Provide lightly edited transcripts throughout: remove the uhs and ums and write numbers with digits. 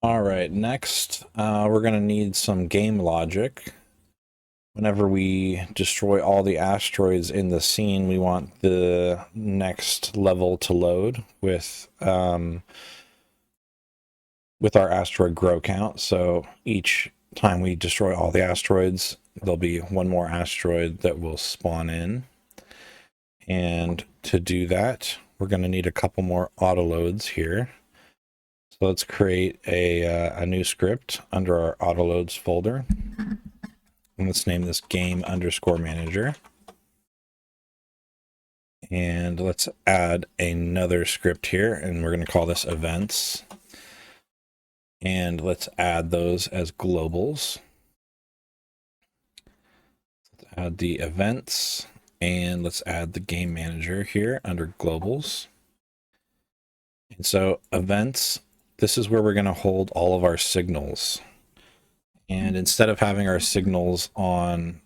All right, next, we're going to need some game logic. Whenever we destroy all the asteroids in the scene, we want the next level to load with our asteroid grow count. So each time we destroy all the asteroids, there'll be one more asteroid that will spawn in. And to do that, we're going to need a couple more autoloads here. So let's create a new script under our autoloads folder. And let's name this game_manager. And let's add another script here, and we're going to call this events. And let's add those as globals. Let's add the events, and let's add the game manager here under globals. And so events, this is where we're going to hold all of our signals. And instead of having our signals on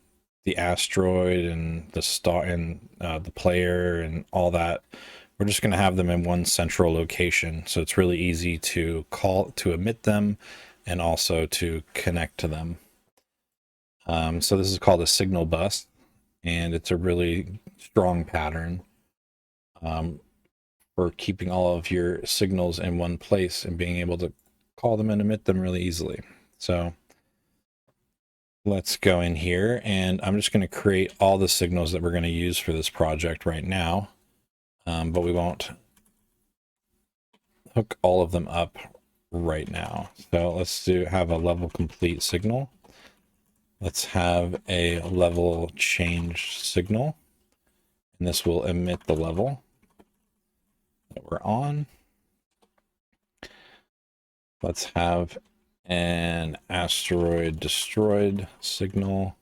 the asteroid and the star and the player and all that, we're just going to have them in one central location. So it's really easy to emit them and also to connect to them. So this is called a signal bus, and it's a really strong pattern for keeping all of your signals in one place and being able to call them and emit them really easily. So let's go in here, and I'm just going to create all the signals that we're going to use for this project right now, but we won't hook all of them up right now. So let's have a level complete signal. Let's have a level change signal, and this will emit the level that we're on. Let's have an asteroid destroyed signal.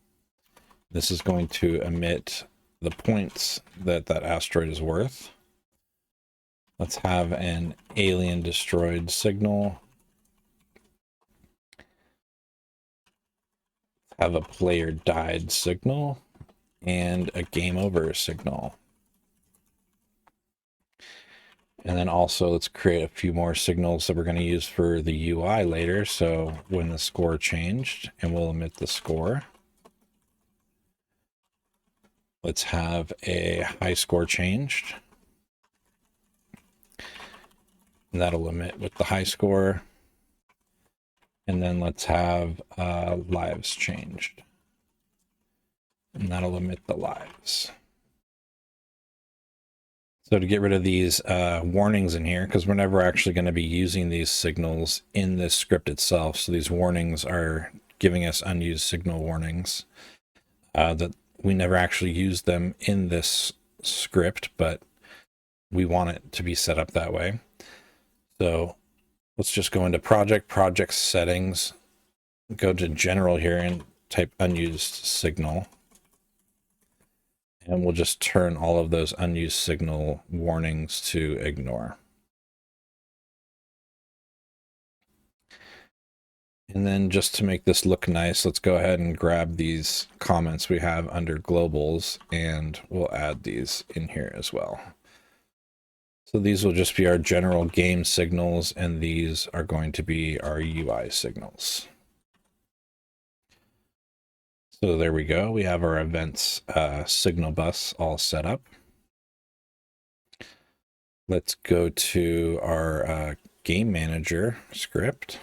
This is going to emit the points that that asteroid is worth. Let's have an alien destroyed signal. Have a player died signal and a game over signal. And then also let's create a few more signals that we're going to use for the UI later. So when the score changed, and we'll emit the score. Let's have a high score changed. And that'll emit with the high score. And then let's have lives changed. And that'll emit the lives. So to get rid of these warnings in here, because we're never actually going to be using these signals in this script itself. So these warnings are giving us unused signal warnings that we never actually use them in this script, but we want it to be set up that way. So let's just go into project settings, go to general here and type unused signal. And we'll just turn all of those unused signal warnings to ignore. And then just to make this look nice, let's go ahead and grab these comments we have under globals, and we'll add these in here as well. So these will just be our general game signals, and these are going to be our UI signals. So there we go. We have our events signal bus all set up. Let's go to our game manager script.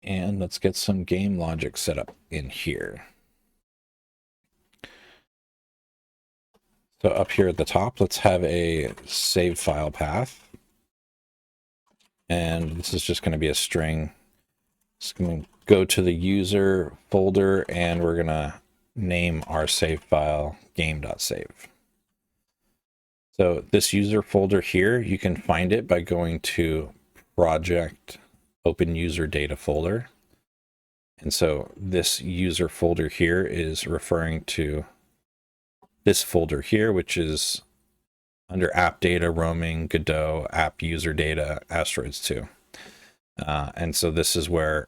And let's get some game logic set up in here. So up here at the top, let's have a save file path. And this is just going to be a string. It's going to go to the user folder, and we're going to name our save file game.save. So this user folder here, you can find it by going to project open user data folder. And so this user folder here is referring to this folder here, which is under app data, roaming, Godot, app user data, Asteroids 2. And so this is where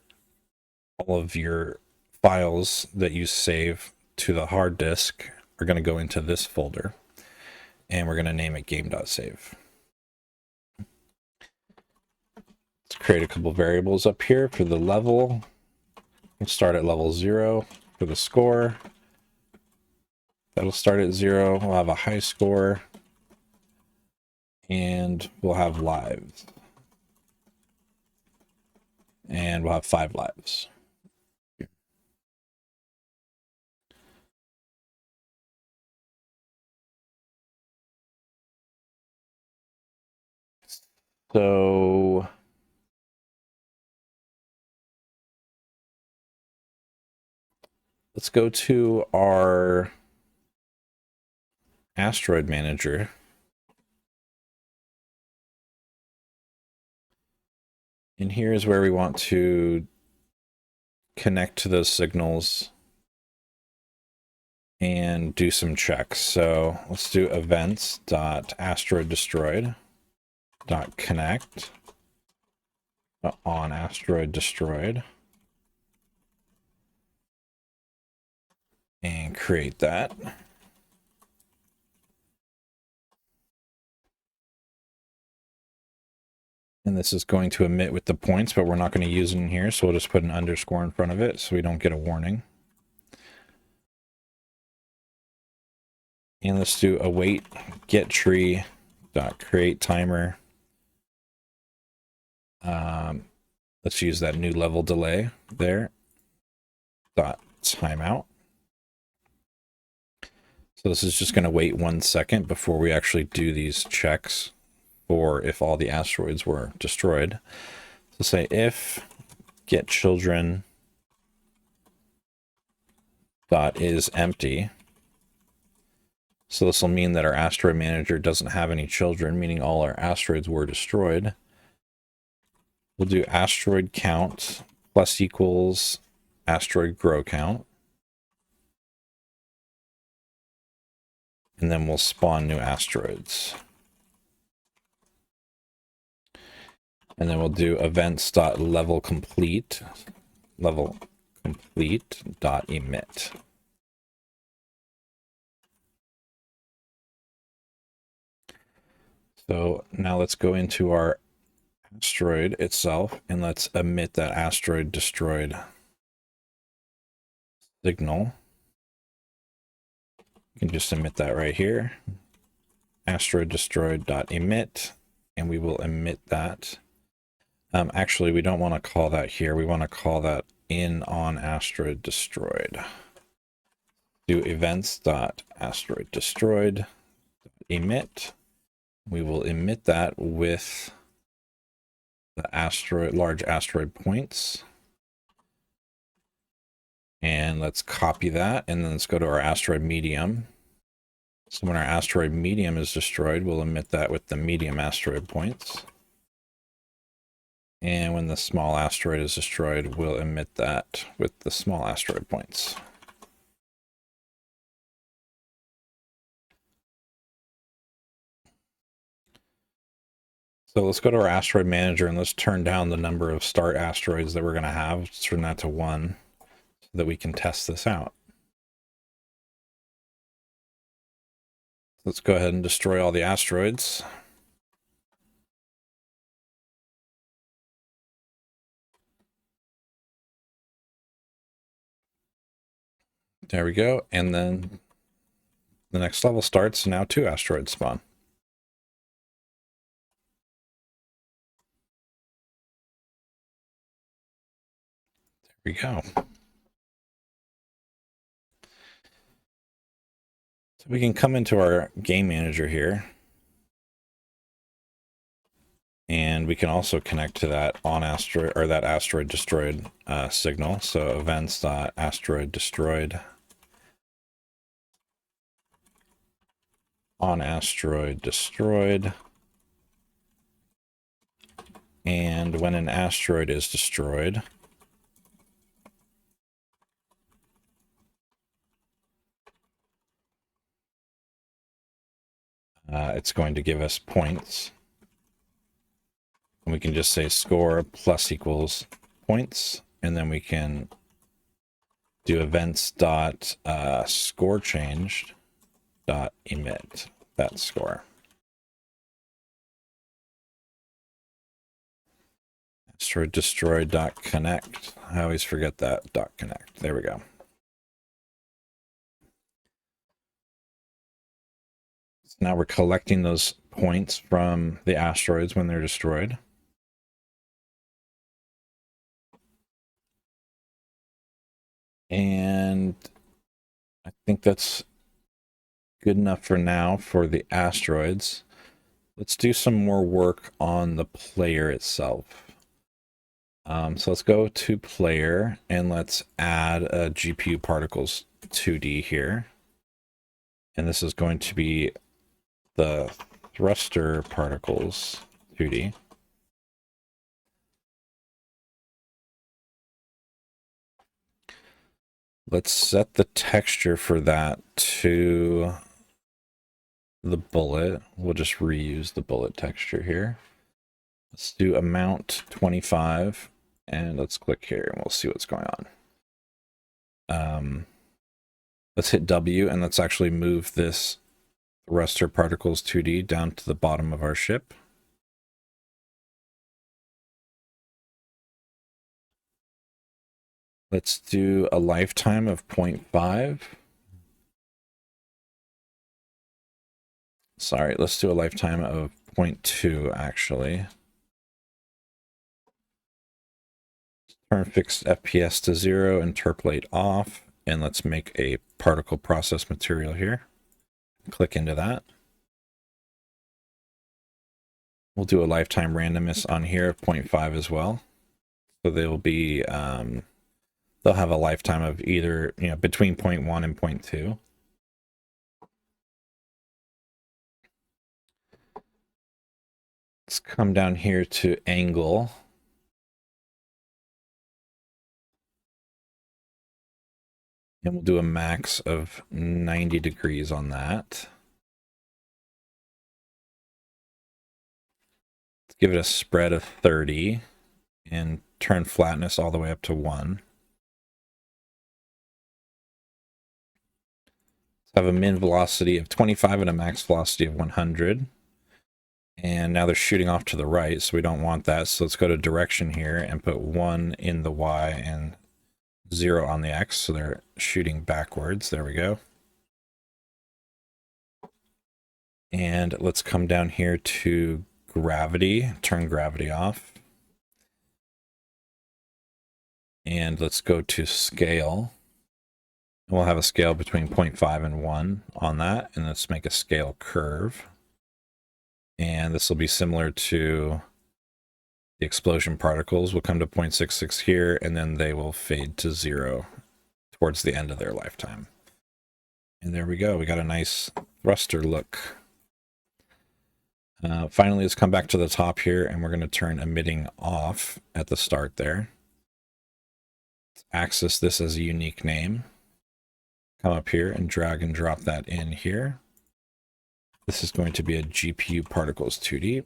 all of your files that you save to the hard disk are going to go into this folder, and we're going to name it game.save. Let's create a couple variables up here for the level. We'll start at level 0 for the score. That'll start at 0. We'll have a high score. And we'll have lives. And we'll have 5 lives. So let's go to our asteroid manager. And here's where we want to connect to those signals and do some checks. So let's do events.asteroid-destroyed.connect on asteroid destroyed and create that. And this is going to emit with the points, but we're not going to use it in here, so we'll just put an underscore in front of it so we don't get a warning. And let's do await get tree dot create timer. Let's use that new level delay there. Dot timeout. So this is just going to wait 1 second before we actually do these checks for if all the asteroids were destroyed. So say if get children dot is empty. So this will mean that our asteroid manager doesn't have any children, meaning all our asteroids were destroyed. We'll do asteroid count plus equals asteroid grow count. And then we'll spawn new asteroids. And then we'll do events.level complete dot emit. So now let's go into our asteroid itself and let's emit that asteroid destroyed signal. You can just emit that right here. Asteroid destroyed dot emit, and we will emit that. Actually, we don't want to call that here. We want to call that in on asteroid destroyed. Do events.asteroid destroyed emit. We will emit that with the asteroid, large asteroid points. And let's copy that, and then let's go to our asteroid medium. So when our asteroid medium is destroyed, we'll emit that with the medium asteroid points. And when the small asteroid is destroyed, we'll emit that with the small asteroid points. So let's go to our asteroid manager and let's turn down the number of start asteroids that we're going to have. Let's turn that to 1 so that we can test this out. Let's go ahead and destroy all the asteroids. There we go. And then the next level starts. Now 2 asteroids spawn. There we go. So we can come into our game manager here. And we can also connect to that on asteroid, or that asteroid destroyed signal. So events.asteroid destroyed on asteroid destroyed. And when an asteroid is destroyed, it's going to give us points. And we can just say score plus equals points, and then we can do events dot score changed dot emit that score. asteroid destroy.connect. I always forget that .connect. There we go. So now we're collecting those points from the asteroids when they're destroyed. And I think that's good enough for now for the asteroids. Let's do some more work on the player itself. So let's go to player and let's add a GPU particles 2D here. And this is going to be the thruster particles 2D. Let's set the texture for that to the bullet. We'll just reuse the bullet texture here. Let's do amount 25 and let's click here and we'll see what's going on. Let's hit W and let's actually move this thruster particles 2D down to the bottom of our ship. Let's do a lifetime of 0.5. Sorry, let's do a lifetime of 0.2 actually. Turn fixed FPS to 0, interpolate off, and let's make a particle process material here. Click into that. We'll do a lifetime randomness on here of 0.5 as well. So they'll be, they'll have a lifetime of either, between 0.1 and 0.2. Let's come down here to angle. And we'll do a max of 90 degrees on that. Let's give it a spread of 30 and turn flatness all the way up to 1. Let's have a min velocity of 25 and a max velocity of 100. And now they're shooting off to the right, so we don't want that. So let's go to direction here and put 1 in the Y and 0 on the X, so they're shooting backwards. There we go. And let's come down here to gravity, turn gravity off. And let's go to scale. And we'll have a scale between 0.5 and 1 on that. And let's make a scale curve. And this will be similar to the explosion particles. We'll come to 0.66 here, and then they will fade to 0 towards the end of their lifetime. And there we go. We got a nice thruster look. Finally, let's come back to the top here, and we're going to turn emitting off at the start there. Let's access this as a unique name. Come up here and drag and drop that in here. This is going to be a GPU particles 2D.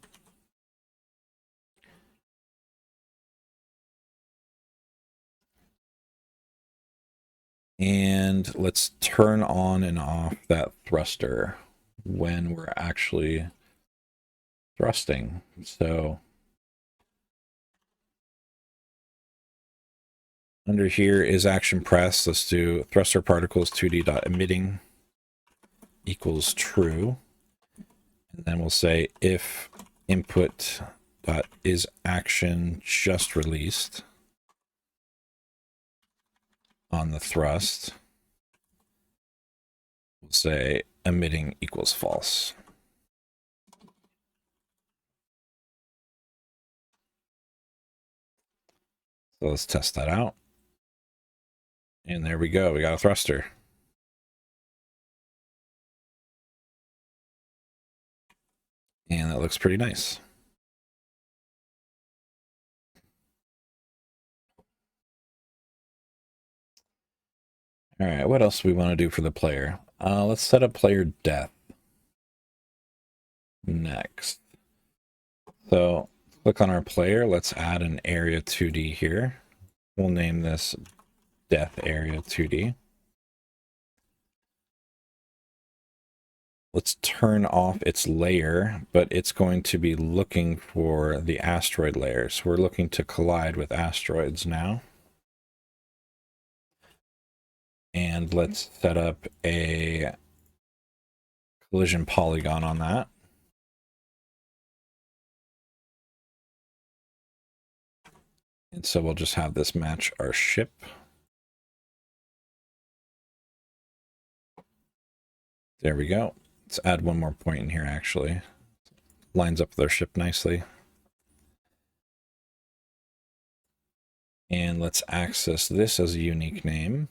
And let's turn on and off that thruster when we're actually thrusting. So under here is action press. Let's do thruster particles 2D.emitting equals true. And then we'll say if input dot is action just released on the thrust, we'll say emitting equals false. So let's test that out. And there we go. We got a thruster. And that looks pretty nice. All right, what else do we want to do for the player? Let's set up player death next. So click on our player. Let's add an area 2D here. We'll name this death area 2D. let's turn off its layer, but it's going to be looking for the asteroid layer. So we're looking to collide with asteroids now. And let's set up a collision polygon on that. And so we'll just have this match our ship. There we go. Let's add one more point in here, actually. Lines up with our ship nicely. And let's access this as a unique name.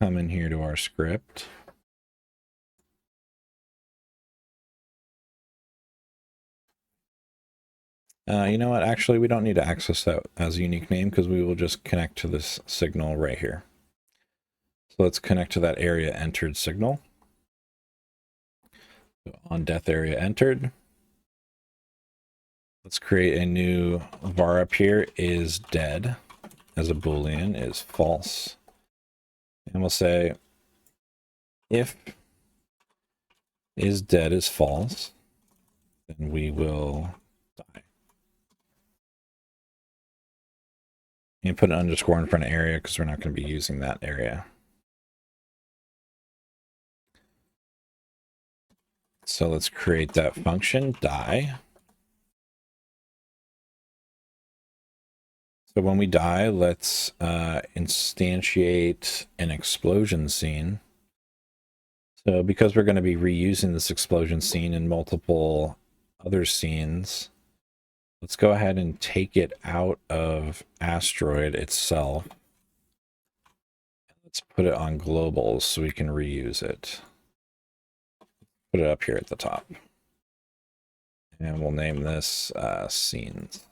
Come in here to our script. You know what? Actually, we don't need to access that as a unique name because we will just connect to this signal right here. So let's connect to that area entered signal. So on death area entered. Let's create a new var up here is dead as a Boolean is false. And we'll say if is dead is false, then we will die. And put an underscore in front of area because we're not going to be using that area. So let's create that function, die. So when we die, let's instantiate an explosion scene. So because we're going to be reusing this explosion scene in multiple other scenes, let's go ahead and take it out of asteroid itself. Let's put it on globals so we can reuse it. Put it up here at the top. And we'll name this scenes.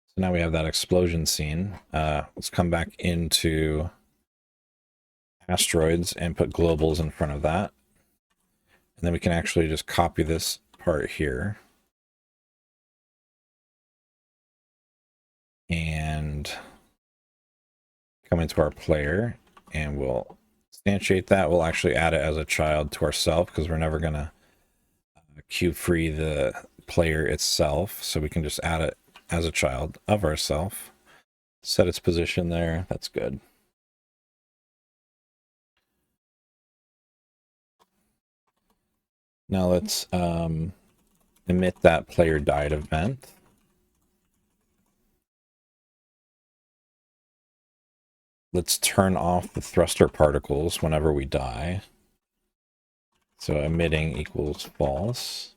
So now we have that explosion scene. Let's come back into asteroids and put globals in front of that. And then we can actually just copy this part here. And come into our player and we'll instantiate that. We'll actually add it as a child to ourselves because we're never going to cube free the player itself. So we can just add it as a child of ourselves. Set its position there. That's good. Now let's emit that player died event. Let's turn off the thruster particles whenever we die. So emitting equals false.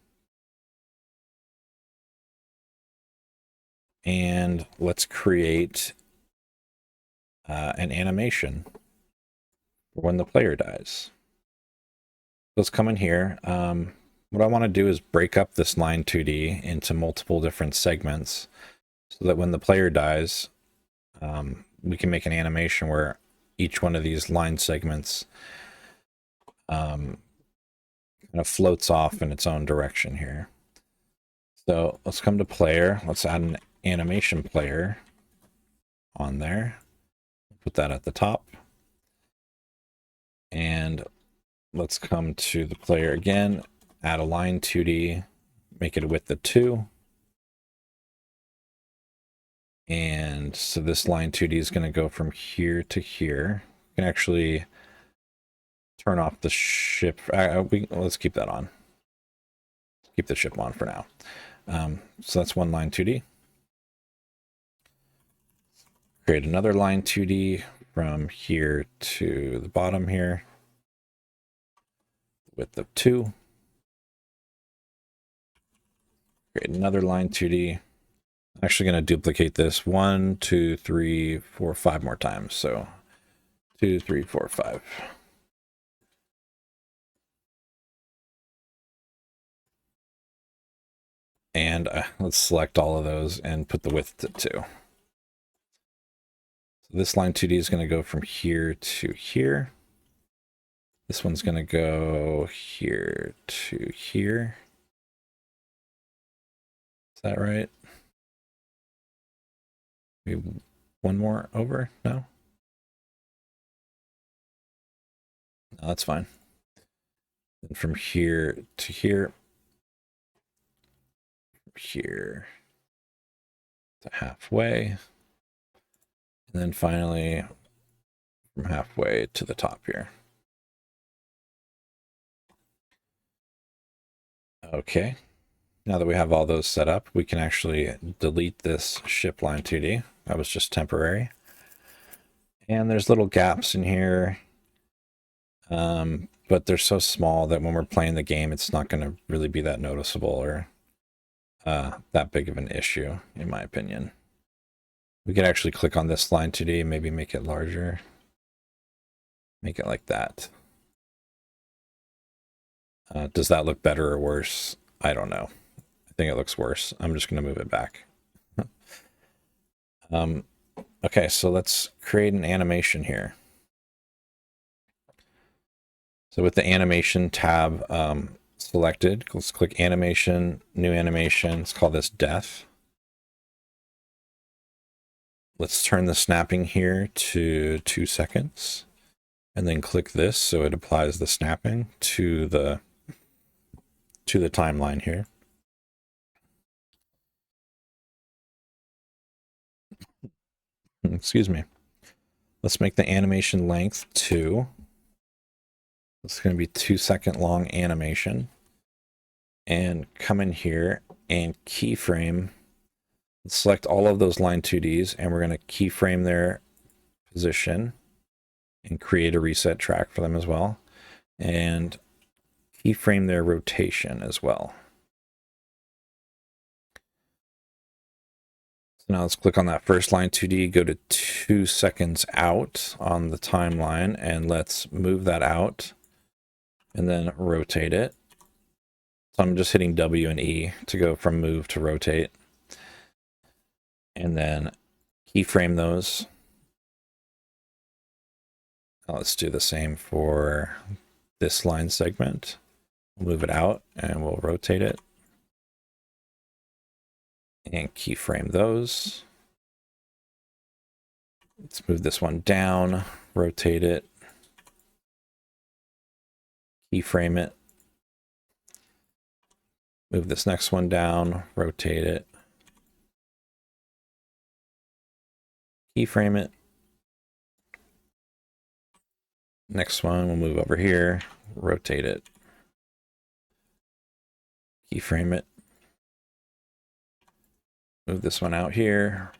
And let's create an animation for when the player dies. Let's come in here. What I want to do is break up this line 2D into multiple different segments so that when the player dies, we can make an animation where each one of these line segments kind of floats off in its own direction here. So let's come to player. Let's add an animation player on there. Put that at the top. And let's come to the player again, add a line 2D, make it a width of 2. And so this line 2D is going to go from here to here. You can actually turn off the ship. Let's keep that on. Keep the ship on for now. So that's one line 2D. Create another line 2D from here to the bottom here. Width of 2. Create another line 2D. I'm actually going to duplicate this 1, 2, 3, 4, 5 more times. So 2, 3, 4, 5. And let's select all of those and put the width to 2. So this line 2D is going to go from here to here. This one's going to go here to here. Is that right? one more over? No? No, that's fine. And from here to here, here to halfway, and then finally from halfway to the top here. Okay, now that we have all those set up, we can actually delete this ship line 2D. That was just temporary. And there's little gaps in here, but they're so small that when we're playing the game, it's not going to really be that noticeable or that big of an issue, in my opinion. We could actually click on this line 2D and maybe make it larger. Make it like that. Does that look better or worse? I don't know. I think it looks worse. I'm just going to move it back. Okay, so let's create an animation here. So with the animation tab selected, let's click animation, new animation. Let's call this death. Let's turn the snapping here to 2 seconds and then click this so it applies the snapping to the timeline here. Excuse me. Let's make the animation length 2. It's going to be 2 second long animation. And come in here and keyframe. Select all of those line 2Ds and we're going to keyframe their position and create a reset track for them as well. And keyframe their rotation as well. So now let's click on that first line 2D, go to 2 seconds out on the timeline, and let's move that out and then rotate it. So I'm just hitting W and E to go from move to rotate. And then keyframe those. Now let's do the same for this line segment. We'll move it out and we'll rotate it. And keyframe those. Let's move this one down, rotate it, keyframe it. Move this next one down, rotate it, keyframe it. Next one, we'll move over here, rotate it, keyframe it. Move this one out here,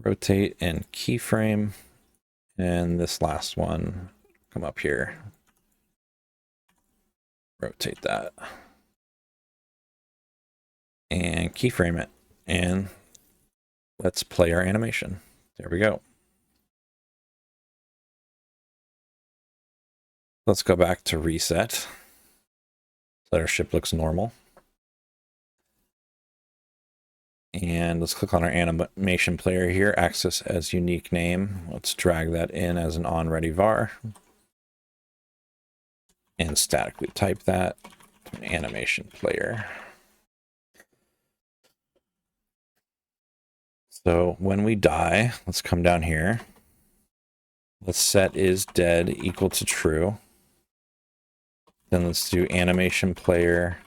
rotate and keyframe. And this last one, come up here, rotate that, and keyframe it. And let's play our animation. There we go. Let's go back to reset so that our ship looks normal. And let's click on our animation player here, access as unique name. Let's drag that in as an onReady var. And statically type that to an animation player. So when we die, let's come down here. Let's set is dead equal to true. Then let's do animation player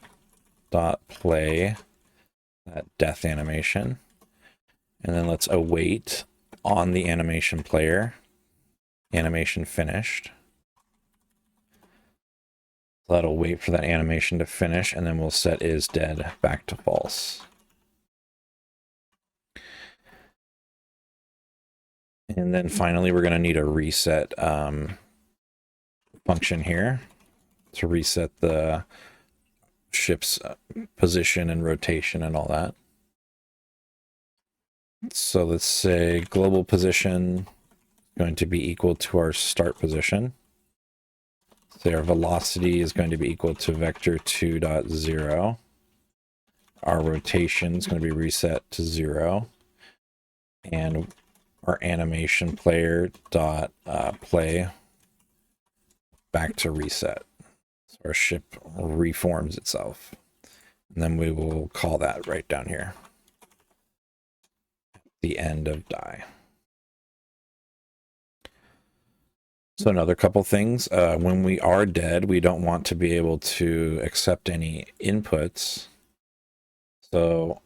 dot play that death animation. And then let's await on the animation player, animation finished. So that'll wait for that animation to finish, and then we'll set is dead back to false. And then finally, we're going to need a reset function here to reset the ship's position and rotation and all that. So let's say global position is going to be equal to our start position. So our velocity is going to be equal to vector 2.0. Our rotation is going to be reset to 0. And our animation player dot play back to reset. So our ship reforms itself. And then we will call that right down here. the end of die. So another couple things, when we are dead, we don't want to be able to accept any inputs. So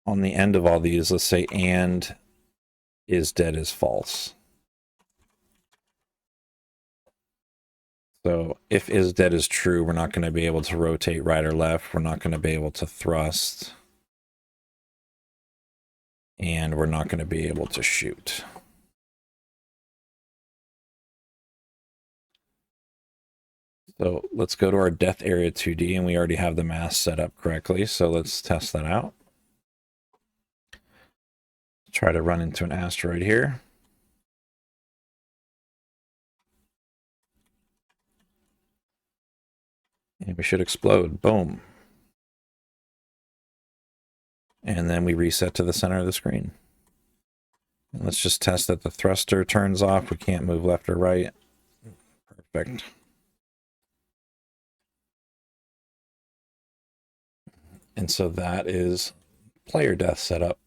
on the end of all these, let's say and is dead is false. So if is dead is true, we're not going to be able to rotate right or left. We're not going to be able to thrust. And we're not going to be able to shoot. So let's go to our death area 2D, and we already have the mass set up correctly. So let's test that out. Try to run into an asteroid here. And we should explode. Boom. And then we reset to the center of the screen. And let's just test that the thruster turns off. We can't move left or right. Perfect. And so that is player death setup.